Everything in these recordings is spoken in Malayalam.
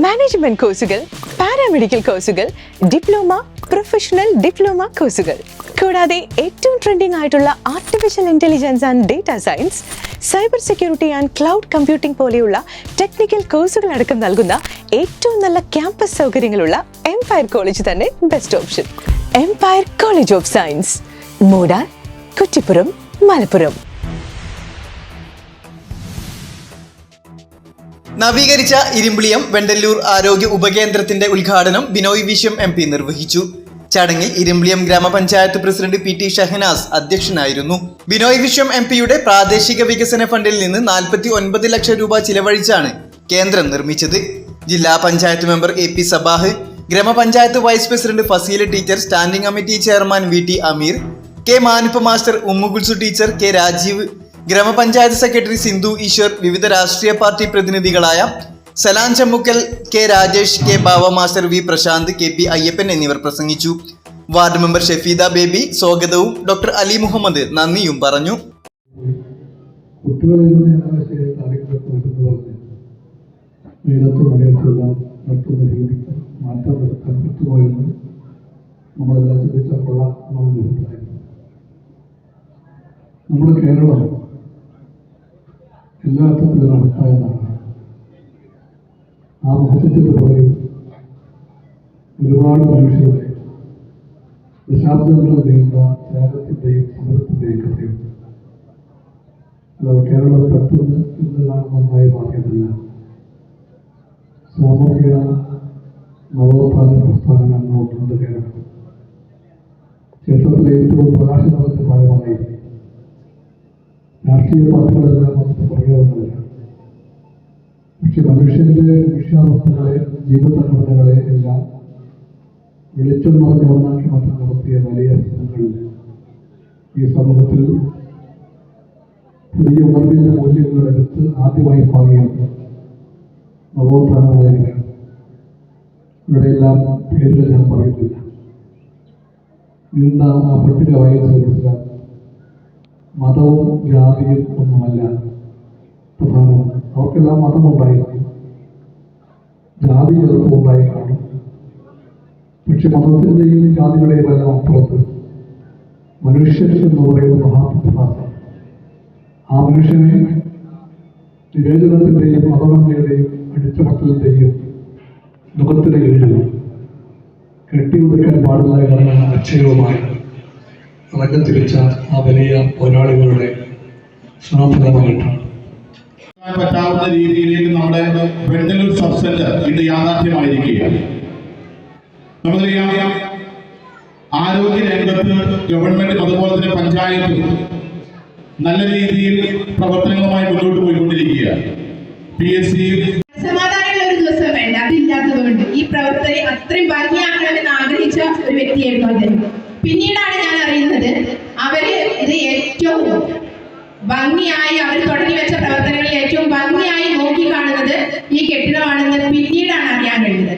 മാനേജ്മെന്റ് കോഴ്സുകൾ, പാരാമെഡിക്കൽ കോഴ്സുകൾ, ഡിപ്ലോമ, പ്രൊഫഷണൽ ഡിപ്ലോമ കോഴ്സുകൾ, കൂടാതെ ഏറ്റവും ട്രെൻഡിംഗ് ആയിട്ടുള്ള artificial intelligence and data science, cyber security and cloud computing പോലെയുള്ള ടെക്നിക്കൽ കോഴ്സുകൾ അടക്കം നൽകുന്ന ഏറ്റവും നല്ല ക്യാമ്പസ് സൗകര്യങ്ങളുള്ള എംപയർ കോളേജ് തന്നെ best option. Empire college of science, Moodal, Kuttippuram, Malappuram. നവീകരിച്ച ഇരിമ്പിളിയം വെണ്ടല്ലൂർ ആരോഗ്യ ഉപകേന്ദ്രത്തിന്റെ ഉദ്ഘാടനം ബിനോയ് വിശ്വം MP നിർവഹിച്ചു. ചടങ്ങിൽ ഇരിമ്പിളിയം ഗ്രാമപഞ്ചായത്ത് പ്രസിഡന്റ് PT ഷഹനാസ് അധ്യക്ഷനായിരുന്നു. ബിനോയ് വിശ്വം MPയുടെ പ്രാദേശിക വികസന ഫണ്ടിൽ നിന്ന് 49 ലക്ഷം രൂപ ചിലവഴിച്ചാണ് കേന്ദ്രം നിർമ്മിച്ചത്. ജില്ലാ പഞ്ചായത്ത് മെമ്പർ AP സബാഹ്, ഗ്രാമപഞ്ചായത്ത് vice president Faseela teacher, standing committee chairman VT Ameer, K Manuppa master, Ummugulsu teacher, K Rajeev, ഗ്രാമപഞ്ചായത്ത് സെക്രട്ടറി സിന്ധു ഈശ്വർ, വിവിധ രാഷ്ട്രീയ പാർട്ടി പ്രതിനിധികളായ Salan Chammukkal, K Rajesh, K Bava master, V Prashanth, KP Ayyappan എന്നിവർ പ്രസംഗിച്ചു. വാർഡ് മെമ്പർ ഷെഫീദ ബേബി സ്വാഗതവും ഡോക്ടർ അലി മുഹമ്മദ് നന്ദിയും പറഞ്ഞു. നമ്മുടെ കേരളം എല്ലാ അർത്ഥത്തിലും അടുത്തായ നാടാണ്. ആ മഹത്വത്തിൻ്റെ പുറകിൽ ഒരുപാട് മനുഷ്യരുടെ ദശാബ്ദങ്ങൾ നീണ്ട ത്യാഗത്തിൻ്റെയും സമരത്തിൻ്റെയും കഥയുണ്ട്. അല്ലാതെ കേരളം പെട്ടെന്ന് ഇന്ന് കാണുന്നതായി മാറിയതല്ല. സാമൂഹിക നവോത്ഥാന പ്രസ്ഥാനങ്ങൾ നോക്കുന്നത് കേരളം ചരിത്രത്തിലെ ഏറ്റവും പ്രകാശനത്തിന്റെ ഭാഗമായി രാഷ്ട്രീയ പാർട്ടികളെല്ലാം അതിന് പറയുന്നതല്ല. പക്ഷെ മനുഷ്യന്റെ വിഷയാവസ്ഥകളെ, ജീവിതഘടനകളെ എല്ലാം വെളിച്ചം നിറഞ്ഞ് ഒന്നാക്കി മാറ്റാൻ നടത്തിയ വലിയ ശ്രമങ്ങളിൽ ഈ സമൂഹത്തിൽ പുതിയ ഉണർവിന്റെ മൂല്യങ്ങളെടുത്ത് ആദ്യമായി പാകിയത് നവോത്ഥാന നായകരാണ്. ഇവിടെയെല്ലാം പേരുകൾ ഞാൻ പറയുന്നില്ല. നീണ്ട ആ പട്ടിക വായിച്ചത് മനസ്സിലാക്കും. മതവും ജാതിയും ഒന്നുമല്ല പ്രധാനം. അവർക്കെല്ലാം മതമുണ്ടായിരിക്കും, ജാതി ചെറുപ്പം ഉണ്ടായി കാണും. പക്ഷെ മതത്തിൻ്റെയും ജാതികളുടെയും എല്ലാം അപ്പുറത്ത് മനുഷ്യൻ എന്ന് പറയുന്ന മഹാപ്രതിഭാസം. ആ മനുഷ്യനെ വിവേചനത്തിൻ്റെയും അപകടതയുടെയും അടിച്ചമർത്തലിൻ്റെയും മുഖത്തിന് കീഴിൽ കെട്ടിയൊതുക്കാൻ പാടില്ല എന്ന അക്ഷയവുമായി തിരിച്ച ആ വലിയ പോരാളികളുടെ ശ്രമഫലമായിട്ടാണ് പറ്റാവുന്ന രീതിയിലേക്ക് നമ്മുടെ വെണ്ടല്ലൂർ സബ് സെന്റർ ഇന്ന് യാഥാർത്ഥ്യമായിരിക്കുകയാണ്. നമുക്കറിയാം, ആരോഗ്യ രംഗത്ത് ഗവൺമെന്റും അതുപോലെ തന്നെ പഞ്ചായത്തും നല്ല രീതിയിൽ പ്രവർത്തനങ്ങളുമായി മുന്നോട്ട് പോയിക്കൊണ്ടിരിക്കുകയാണ്. PSC സമാധാനമുള്ള ഒരു ദിവസം വേണ്ട, അതില്ലാത്തതുകൊണ്ട് ഈ പ്രവർത്തനം അത്രയും ഭംഗിയാക്കണമെന്ന് ആഗ്രഹിച്ച ഒരു വ്യക്തിയായിരുന്നു അദ്ദേഹം. പിന്നീടാണ് ഞാൻ അറിയുന്നത് അവര് ഇത് ഏറ്റവും ഭംഗിയായി, അവർ തുടങ്ങി വെച്ച പ്രവർത്തനങ്ങളിൽ ഏറ്റവും ഭംഗിയായി നോക്കിക്കാണുന്നത് ഈ കെട്ടിടമാണെന്ന് പിന്നീടാണ് അറിയാൻ കഴിഞ്ഞത്.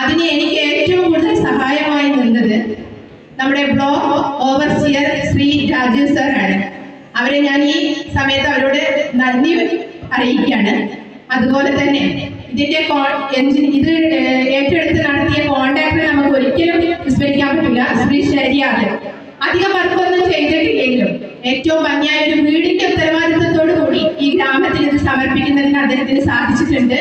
അതിന് എനിക്ക് ഏറ്റവും കൂടുതൽ സഹായമായി നിന്നത് നമ്മുടെ ബ്ലോക്ക് ഓവർസിയർ ശ്രീ രാജീവ് സാറാണ്. അവരെ ഞാൻ ഈ സമയത്ത് അവരോട് നന്ദി അറിയിക്കുകയാണ്. അതുപോലെ തന്നെ ഇതിന്റെ ഇത് ഏറ്റെടുത്ത് നടത്തിയ കോൺട്രാക്ടർ നമുക്ക് ഒരിക്കലും വിസ്മരിക്കാൻ പറ്റില്ല, ശ്രീ ശരിയാണ്. അധികം വർക്കൊന്നും ചെയ്തിട്ടില്ലെങ്കിലും ഏറ്റവും ഭംഗിയായ ഒരു വീടിന്റെ ഉത്തരവാദിത്വത്തോടു കൂടി ഈ ഗ്രാമത്തിൽ ഇത് സമർപ്പിക്കുന്നതിന് അദ്ദേഹത്തിന് സാധിച്ചിട്ടുണ്ട്.